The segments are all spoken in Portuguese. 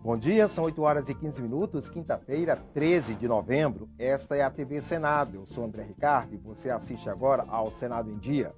Bom dia, são 8 horas e 15 minutos, quinta-feira, 13 de novembro. Esta é a TV Senado. Eu sou André Ricardo e você assiste agora ao Senado em Dia.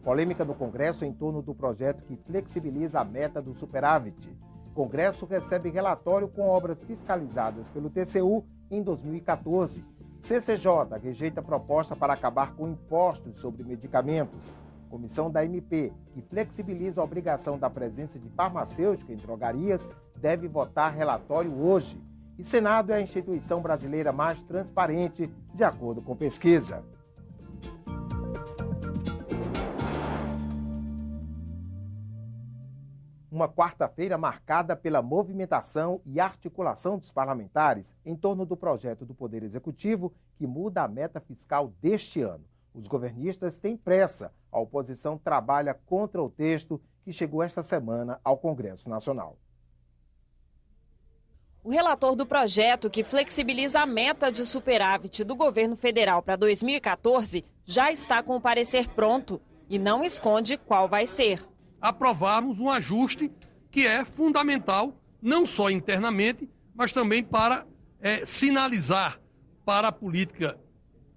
Polêmica no Congresso em torno do projeto que flexibiliza a meta do superávit. O Congresso recebe relatório com obras fiscalizadas pelo TCU em 2014. CCJ rejeita proposta para acabar com impostos sobre medicamentos. Comissão da MP, que flexibiliza a obrigação da presença de farmacêutica em drogarias, deve votar relatório hoje. E Senado é a instituição brasileira mais transparente, de acordo com pesquisa. Uma quarta-feira marcada pela movimentação e articulação dos parlamentares em torno do projeto do Poder Executivo que muda a meta fiscal deste ano. Os governistas têm pressa. A oposição trabalha contra o texto que chegou esta semana ao Congresso Nacional. O relator do projeto que flexibiliza a meta de superávit do governo federal para 2014 já está com o parecer pronto e não esconde qual vai ser. Aprovarmos um ajuste que é fundamental, não só internamente, mas também para sinalizar para a política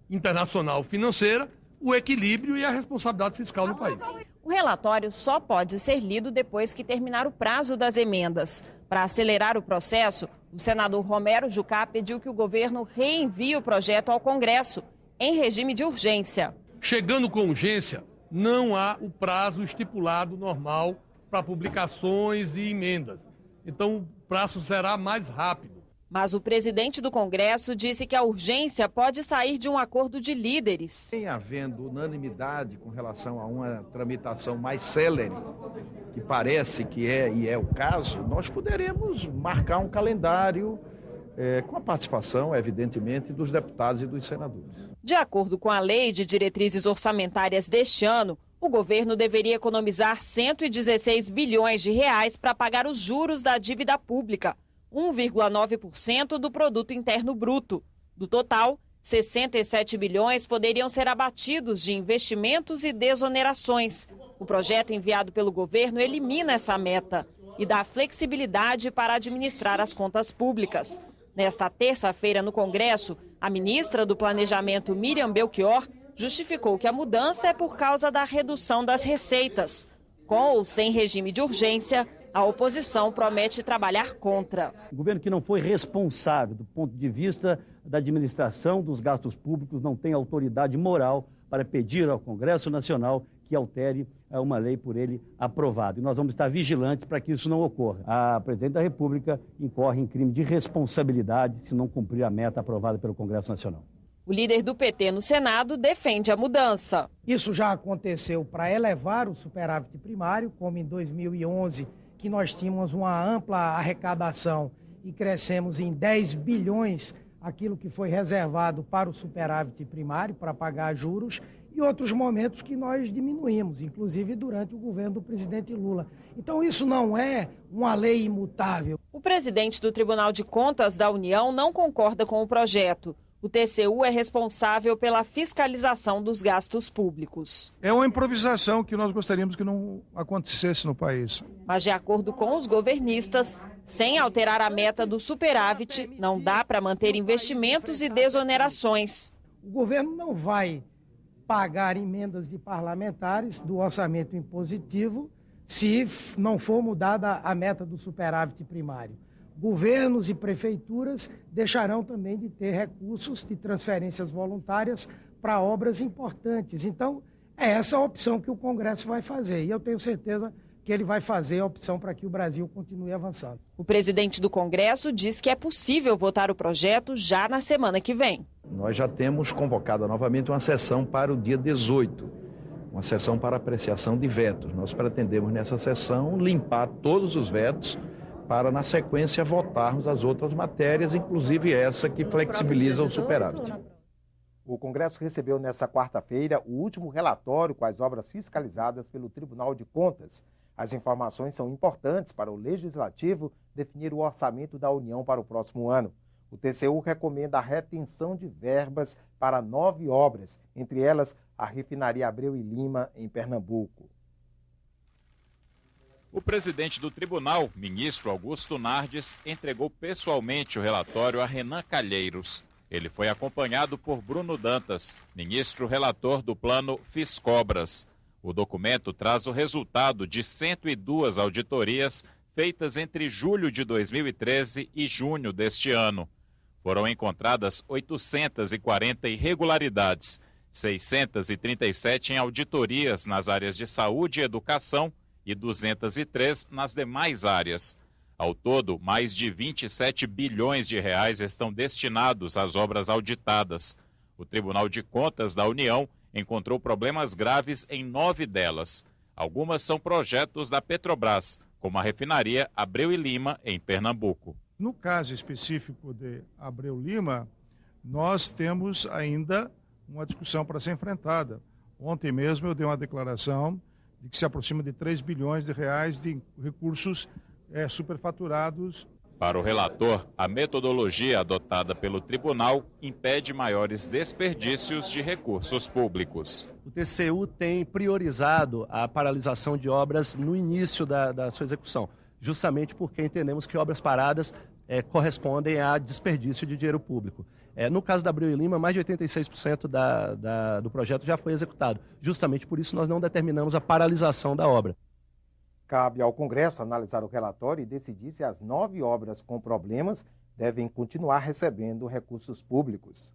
internacional financeira o equilíbrio e a responsabilidade fiscal no país. O relatório só pode ser lido depois que terminar o prazo das emendas. Para acelerar o processo, o senador Romero Jucá pediu que o governo reenvie o projeto ao Congresso, em regime de urgência. Chegando com urgência, não há o prazo estipulado normal para publicações e emendas. Então, o prazo será mais rápido. Mas o presidente do Congresso disse que a urgência pode sair de um acordo de líderes. Em havendo unanimidade com relação a uma tramitação mais célere, que parece que é o caso, nós poderemos marcar um calendário com a participação, evidentemente, dos deputados e dos senadores. De acordo com a Lei de Diretrizes Orçamentárias deste ano, o governo deveria economizar 116 bilhões de reais para pagar os juros da dívida pública, 1,9% do produto interno bruto. Do total, 67 bilhões poderiam ser abatidos de investimentos e desonerações. O projeto enviado pelo governo elimina essa meta e dá flexibilidade para administrar as contas públicas. Nesta terça-feira, no Congresso, a ministra do Planejamento, Miriam Belchior, justificou que a mudança é por causa da redução das receitas. Com ou sem regime de urgência, a oposição promete trabalhar contra. O governo que não foi responsável do ponto de vista da administração dos gastos públicos não tem autoridade moral para pedir ao Congresso Nacional que altere uma lei por ele aprovada. E nós vamos estar vigilantes para que isso não ocorra. A presidente da República incorre em crime de responsabilidade se não cumprir a meta aprovada pelo Congresso Nacional. O líder do PT no Senado defende a mudança. Isso já aconteceu para elevar o superávit primário, como em 2011, que nós tínhamos uma ampla arrecadação e crescemos em 10 bilhões aquilo que foi reservado para o superávit primário, para pagar juros, e outros momentos que nós diminuímos, inclusive durante o governo do presidente Lula. Então isso não é uma lei imutável. O presidente do Tribunal de Contas da União não concorda com o projeto. O TCU é responsável pela fiscalização dos gastos públicos. É uma improvisação que nós gostaríamos que não acontecesse no país. Mas, de acordo com os governistas, sem alterar a meta do superávit, não dá para manter investimentos e desonerações. O governo não vai pagar emendas de parlamentares do orçamento impositivo se não for mudada a meta do superávit primário. Governos e prefeituras deixarão também de ter recursos de transferências voluntárias para obras importantes. Então, é essa a opção que o Congresso vai fazer. E eu tenho certeza que ele vai fazer a opção para que o Brasil continue avançando. O presidente do Congresso diz que é possível votar o projeto já na semana que vem. Nós já temos convocado novamente uma sessão para o dia 18, uma sessão para apreciação de vetos. Nós pretendemos nessa sessão limpar todos os vetos para, na sequência, votarmos as outras matérias, inclusive essa que flexibiliza o superávit. O Congresso recebeu nesta quarta-feira o último relatório com as obras fiscalizadas pelo Tribunal de Contas. As informações são importantes para o Legislativo definir o orçamento da União para o próximo ano. O TCU recomenda a retenção de verbas para 9 obras, entre elas a refinaria Abreu e Lima, em Pernambuco. O presidente do tribunal, ministro Augusto Nardes, entregou pessoalmente o relatório a Renan Calheiros. Ele foi acompanhado por Bruno Dantas, ministro relator do plano Fiscobras. O documento traz o resultado de 102 auditorias feitas entre julho de 2013 e junho deste ano. Foram encontradas 840 irregularidades, 637 em auditorias nas áreas de saúde e educação e 203 nas demais áreas. Ao todo, mais de 27 bilhões de reais estão destinados às obras auditadas. O Tribunal de Contas da União encontrou problemas graves em 9 delas. Algumas são projetos da Petrobras, como a refinaria Abreu e Lima, em Pernambuco. No caso específico de Abreu Lima, nós temos ainda uma discussão para ser enfrentada. Ontem mesmo eu dei uma declaração de que se aproxima de 3 bilhões de reais de recursos superfaturados. Para o relator, a metodologia adotada pelo tribunal impede maiores desperdícios de recursos públicos. O TCU tem priorizado a paralisação de obras no início da sua execução, justamente porque entendemos que obras paradas correspondem a desperdício de dinheiro público. No caso da Abreu e Lima, mais de 86% do projeto já foi executado. Justamente por isso nós não determinamos a paralisação da obra. Cabe ao Congresso analisar o relatório e decidir se as 9 obras com problemas devem continuar recebendo recursos públicos.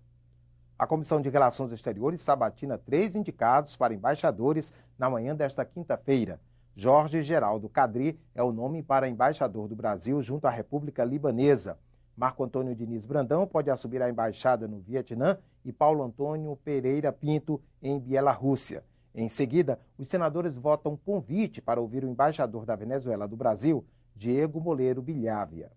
A Comissão de Relações Exteriores sabatina 3 indicados para embaixadores na manhã desta quinta-feira. Jorge Geraldo Kadri é o nome para embaixador do Brasil junto à República Libanesa. Marco Antônio Diniz Brandão pode assumir a embaixada no Vietnã e Paulo Antônio Pereira Pinto em Bielorrússia. Em seguida, os senadores votam convite para ouvir o embaixador da Venezuela do Brasil, Diego Moleiro Bilhávia.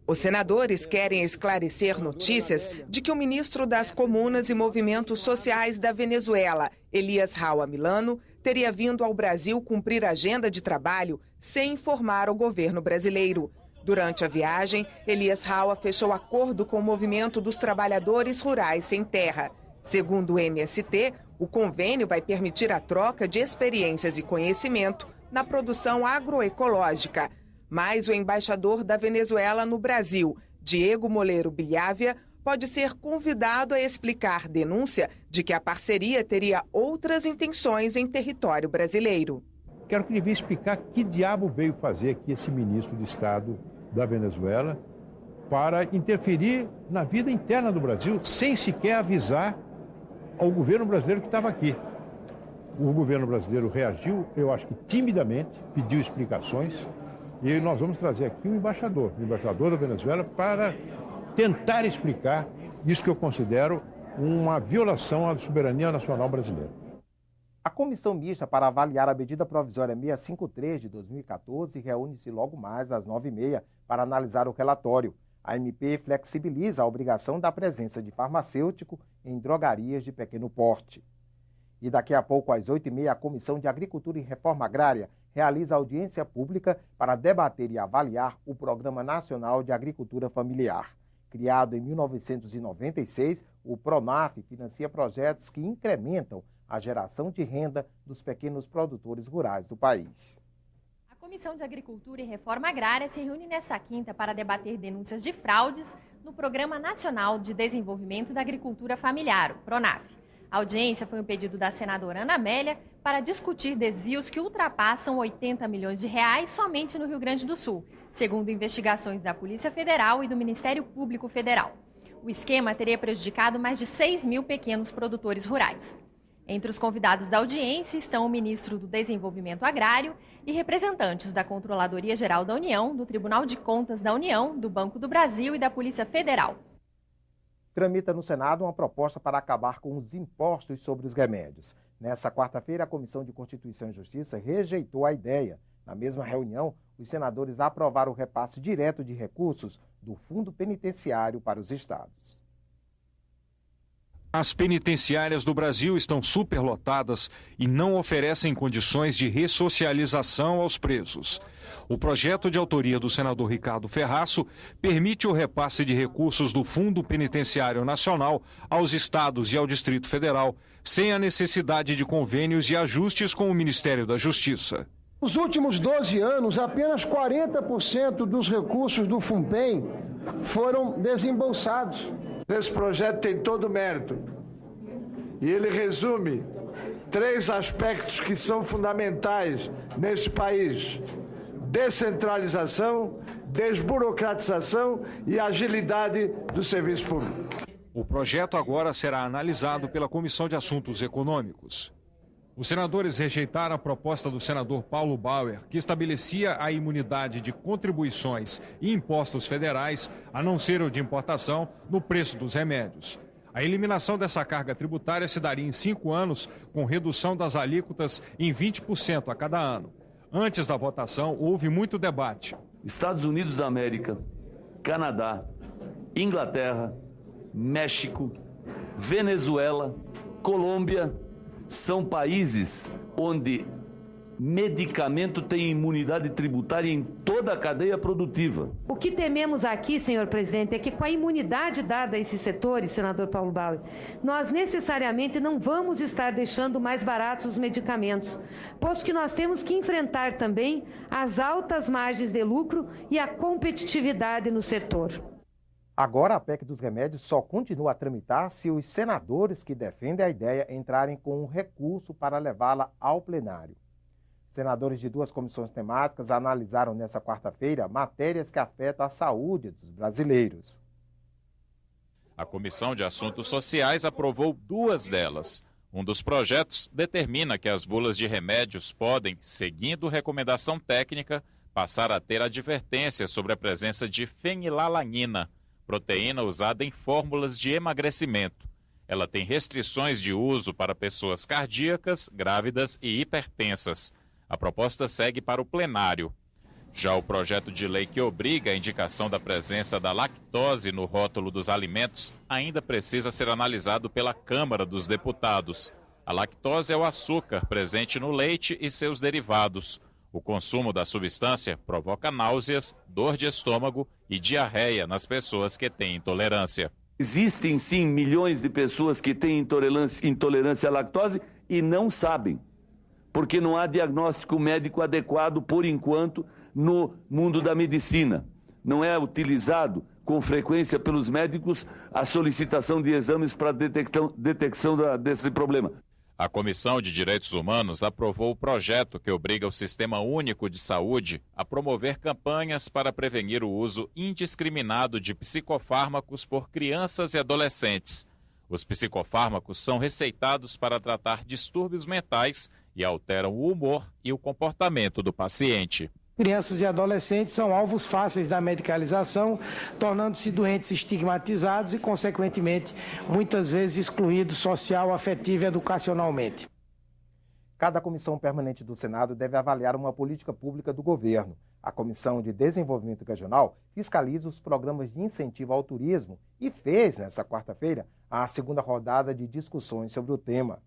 Os senadores querem esclarecer notícias de que o ministro das Comunas e Movimentos Sociais da Venezuela, Elias Raua Milano, teria vindo ao Brasil cumprir agenda de trabalho sem informar o governo brasileiro. Durante a viagem, Elias Raua fechou acordo com o Movimento dos Trabalhadores Rurais Sem Terra. Segundo o MST, o convênio vai permitir a troca de experiências e conhecimento na produção agroecológica. Mas o embaixador da Venezuela no Brasil, Diego Moleiro Bilhávia, pode ser convidado a explicar denúncia de que a parceria teria outras intenções em território brasileiro. Quero que ele venha explicar que diabo veio fazer aqui esse ministro de Estado da Venezuela para interferir na vida interna do Brasil, sem sequer avisar ao governo brasileiro que estava aqui. O governo brasileiro reagiu, eu acho que timidamente, pediu explicações, e nós vamos trazer aqui o embaixador da Venezuela, para tentar explicar isso que eu considero uma violação à soberania nacional brasileira. A comissão mista para avaliar a medida provisória 653 de 2014 reúne-se logo mais às 9h30 para analisar o relatório. A MP flexibiliza a obrigação da presença de farmacêutico em drogarias de pequeno porte. E daqui a pouco, às 8h30, a Comissão de Agricultura e Reforma Agrária realiza audiência pública para debater e avaliar o Programa Nacional de Agricultura Familiar. Criado em 1996, o PRONAF financia projetos que incrementam a geração de renda dos pequenos produtores rurais do país. A Comissão de Agricultura e Reforma Agrária se reúne nesta quinta para debater denúncias de fraudes no Programa Nacional de Desenvolvimento da Agricultura Familiar, o PRONAF. A audiência foi um pedido da senadora Ana Amélia para discutir desvios que ultrapassam 80 milhões de reais somente no Rio Grande do Sul, segundo investigações da Polícia Federal e do Ministério Público Federal. O esquema teria prejudicado mais de 6 mil pequenos produtores rurais. Entre os convidados da audiência estão o ministro do Desenvolvimento Agrário e representantes da Controladoria Geral da União, do Tribunal de Contas da União, do Banco do Brasil e da Polícia Federal. Tramita no Senado uma proposta para acabar com os impostos sobre os remédios. Nessa quarta-feira, a Comissão de Constituição e Justiça rejeitou a ideia. Na mesma reunião, os senadores aprovaram o repasse direto de recursos do Fundo Penitenciário para os estados. As penitenciárias do Brasil estão superlotadas e não oferecem condições de ressocialização aos presos. O projeto de autoria do senador Ricardo Ferraço permite o repasse de recursos do Fundo Penitenciário Nacional aos estados e ao Distrito Federal, sem a necessidade de convênios e ajustes com o Ministério da Justiça. Nos últimos 12 anos, apenas 40% dos recursos do FUNPEN foram desembolsados. Esse projeto tem todo o mérito e ele resume 3 aspectos que são fundamentais neste país: descentralização, desburocratização e agilidade do serviço público. O projeto agora será analisado pela Comissão de Assuntos Econômicos. Os senadores rejeitaram a proposta do senador Paulo Bauer, que estabelecia a imunidade de contribuições e impostos federais, a não ser o de importação, no preço dos remédios. A eliminação dessa carga tributária se daria em 5 anos, com redução das alíquotas em 20% a cada ano. Antes da votação, houve muito debate. Estados Unidos da América, Canadá, Inglaterra, México, Venezuela, Colômbia, são países onde medicamento tem imunidade tributária em toda a cadeia produtiva. O que tememos aqui, senhor presidente, é que com a imunidade dada a esses setores, senador Paulo Bauer, nós necessariamente não vamos estar deixando mais baratos os medicamentos, posto que nós temos que enfrentar também as altas margens de lucro e a competitividade no setor. Agora, a PEC dos remédios só continua a tramitar se os senadores que defendem a ideia entrarem com um recurso para levá-la ao plenário. Senadores de 2 comissões temáticas analisaram nesta quarta-feira matérias que afetam a saúde dos brasileiros. A Comissão de Assuntos Sociais aprovou 2 delas. Um dos projetos determina que as bulas de remédios podem, seguindo recomendação técnica, passar a ter advertência sobre a presença de fenilalanina, proteína usada em fórmulas de emagrecimento. Ela tem restrições de uso para pessoas cardíacas, grávidas e hipertensas. A proposta segue para o plenário. Já o projeto de lei que obriga a indicação da presença da lactose no rótulo dos alimentos ainda precisa ser analisado pela Câmara dos Deputados. A lactose é o açúcar presente no leite e seus derivados. O consumo da substância provoca náuseas, dor de estômago e diarreia nas pessoas que têm intolerância. Existem sim milhões de pessoas que têm intolerância à lactose e não sabem, porque não há diagnóstico médico adequado por enquanto no mundo da medicina. Não é utilizado com frequência pelos médicos a solicitação de exames para detecção desse problema. A Comissão de Direitos Humanos aprovou o projeto que obriga o Sistema Único de Saúde a promover campanhas para prevenir o uso indiscriminado de psicofármacos por crianças e adolescentes. Os psicofármacos são receitados para tratar distúrbios mentais e alteram o humor e o comportamento do paciente. Crianças e adolescentes são alvos fáceis da medicalização, tornando-se doentes estigmatizados e, consequentemente, muitas vezes excluídos social, afetivo e educacionalmente. Cada comissão permanente do Senado deve avaliar uma política pública do governo. A Comissão de Desenvolvimento Regional fiscaliza os programas de incentivo ao turismo e fez, nesta quarta-feira, a 2ª rodada de discussões sobre o tema.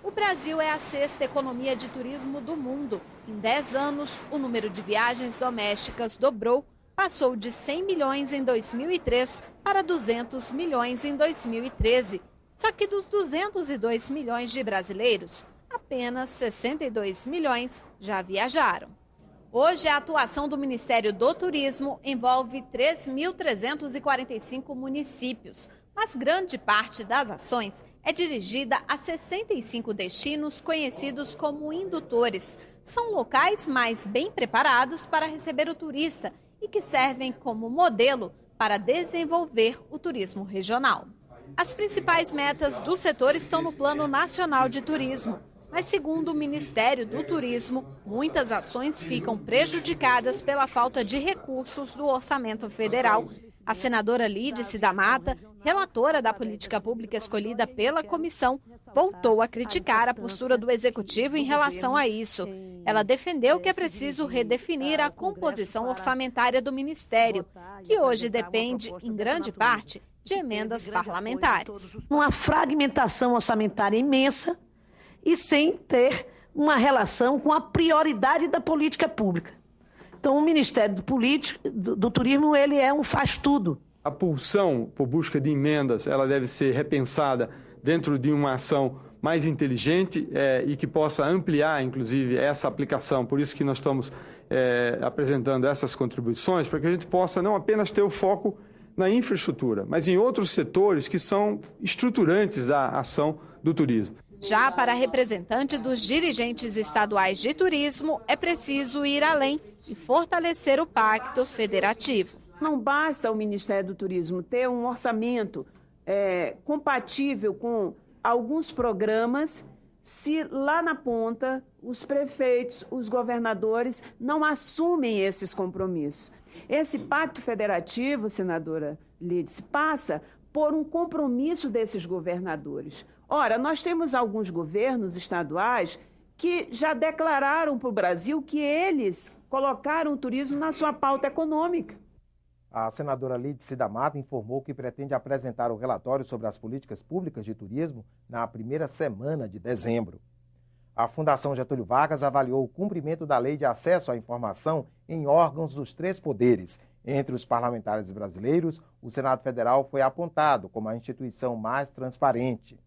O Brasil é a 6ª economia de turismo do mundo. Em 10 anos, o número de viagens domésticas dobrou, passou de 100 milhões em 2003 para 200 milhões em 2013. Só que dos 202 milhões de brasileiros, apenas 62 milhões já viajaram. Hoje, a atuação do Ministério do Turismo envolve 3.345 municípios, mas grande parte das ações é dirigida a 65 destinos conhecidos como indutores. São locais mais bem preparados para receber o turista e que servem como modelo para desenvolver o turismo regional. As principais metas do setor estão no Plano Nacional de Turismo, mas segundo o Ministério do Turismo, muitas ações ficam prejudicadas pela falta de recursos do orçamento federal. A senadora Lídice da Mata, relatora da política pública escolhida pela comissão, voltou a criticar a postura do executivo em relação a isso. Ela defendeu que é preciso redefinir a composição orçamentária do ministério, que hoje depende, em grande parte, de emendas parlamentares. Uma fragmentação orçamentária imensa e sem ter uma relação com a prioridade da política pública. Então, o Ministério do Turismo, ele é um faz-tudo. A pulsão por busca de emendas, ela deve ser repensada dentro de uma ação mais inteligente e que possa ampliar, inclusive, essa aplicação. Por isso que nós estamos apresentando essas contribuições, para que a gente possa não apenas ter o foco na infraestrutura, mas em outros setores que são estruturantes da ação do turismo. Já para representante dos dirigentes estaduais de turismo, é preciso ir além e fortalecer o pacto federativo. Não basta o Ministério do Turismo ter um orçamento compatível com alguns programas se lá na ponta os prefeitos, os governadores não assumem esses compromissos. Esse pacto federativo, senadora Lídice, passa por um compromisso desses governadores. Ora, nós temos alguns governos estaduais que já declararam para o Brasil que eles colocaram o turismo na sua pauta econômica. A senadora Lídice da Mata informou que pretende apresentar o relatório sobre as políticas públicas de turismo na primeira semana de dezembro. A Fundação Getúlio Vargas avaliou o cumprimento da Lei de Acesso à Informação em órgãos dos 3 poderes. Entre os parlamentares brasileiros, o Senado Federal foi apontado como a instituição mais transparente.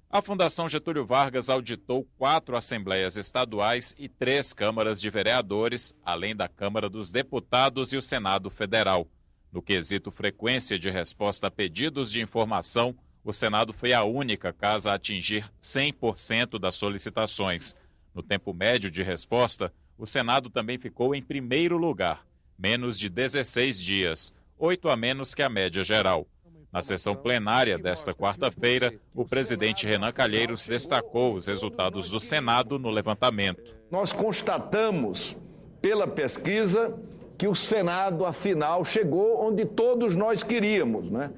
A Fundação Getúlio Vargas auditou 4 assembleias estaduais e 3 câmaras de vereadores, além da Câmara dos Deputados e o Senado Federal. No quesito frequência de resposta a pedidos de informação, o Senado foi a única casa a atingir 100% das solicitações. No tempo médio de resposta, o Senado também ficou em primeiro lugar, menos de 16 dias, 8 a menos que a média geral. Na sessão plenária desta quarta-feira, o presidente Renan Calheiros destacou os resultados do Senado no levantamento. Nós constatamos, pela pesquisa, que o Senado, afinal, chegou onde todos nós queríamos, né?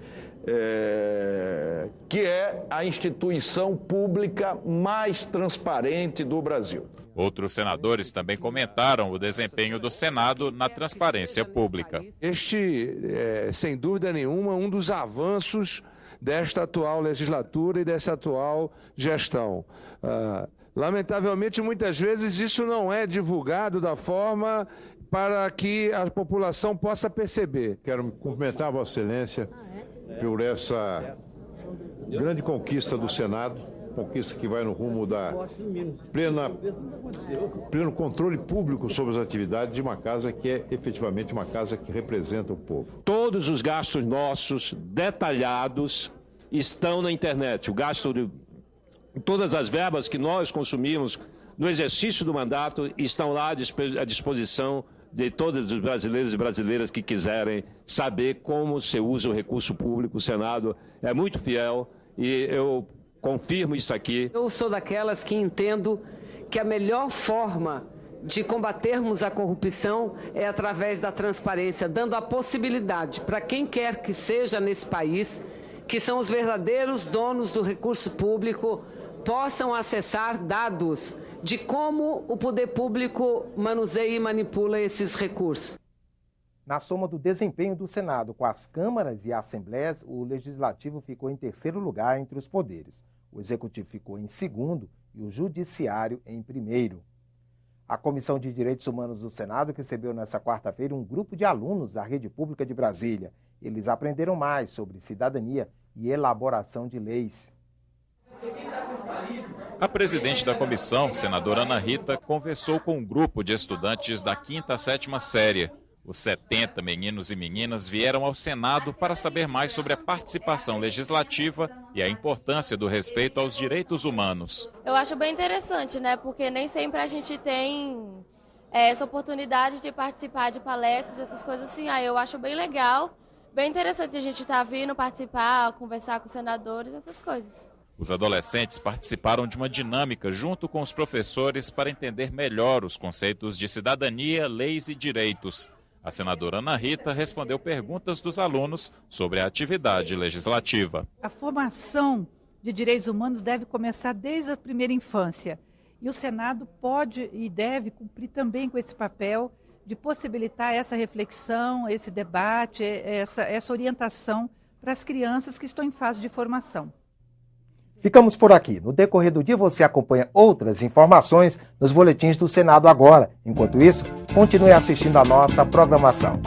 Que é a instituição pública mais transparente do Brasil. Outros senadores também comentaram o desempenho do Senado na transparência pública. Este é, sem dúvida nenhuma, um dos avanços desta atual legislatura e dessa atual gestão. Lamentavelmente, muitas vezes isso não é divulgado da forma para que a população possa perceber. Quero cumprimentar a Vossa Excelência por essa grande conquista do Senado, conquista que vai no rumo da pleno controle público sobre as atividades de uma casa que é efetivamente uma casa que representa o povo. Todos os gastos nossos detalhados estão na internet. O gasto de todas as verbas que nós consumimos no exercício do mandato estão lá à disposição de todos os brasileiros e brasileiras que quiserem saber como se usa o recurso público. O Senado é muito fiel e eu confirmo isso aqui. Eu sou daquelas que entendo que a melhor forma de combatermos a corrupção é através da transparência, dando a possibilidade para quem quer que seja nesse país, que são os verdadeiros donos do recurso público, possam acessar dados de como o poder público manuseia e manipula esses recursos. Na soma do desempenho do Senado com as câmaras e assembleias, o Legislativo ficou em terceiro lugar entre os poderes. O Executivo ficou em segundo e o Judiciário em primeiro. A Comissão de Direitos Humanos do Senado recebeu nesta quarta-feira um grupo de alunos da Rede Pública de Brasília. Eles aprenderam mais sobre cidadania e elaboração de leis. A presidente da comissão, senadora Ana Rita, conversou com um grupo de estudantes da 5ª a 7ª série. Os 70 meninos e meninas vieram ao Senado para saber mais sobre a participação legislativa e a importância do respeito aos direitos humanos. Eu acho bem interessante, né? Porque nem sempre a gente tem essa oportunidade de participar de palestras, essas coisas assim. Eu acho bem legal, bem interessante a gente estar vindo participar, conversar com os senadores, essas coisas. Os adolescentes participaram de uma dinâmica junto com os professores para entender melhor os conceitos de cidadania, leis e direitos. A senadora Ana Rita respondeu perguntas dos alunos sobre a atividade legislativa. A formação de direitos humanos deve começar desde a primeira infância. E o Senado pode e deve cumprir também com esse papel de possibilitar essa reflexão, esse debate, essa orientação para as crianças que estão em fase de formação. Ficamos por aqui. No decorrer do dia você acompanha outras informações nos boletins do Senado Agora. Enquanto isso, continue assistindo a nossa programação.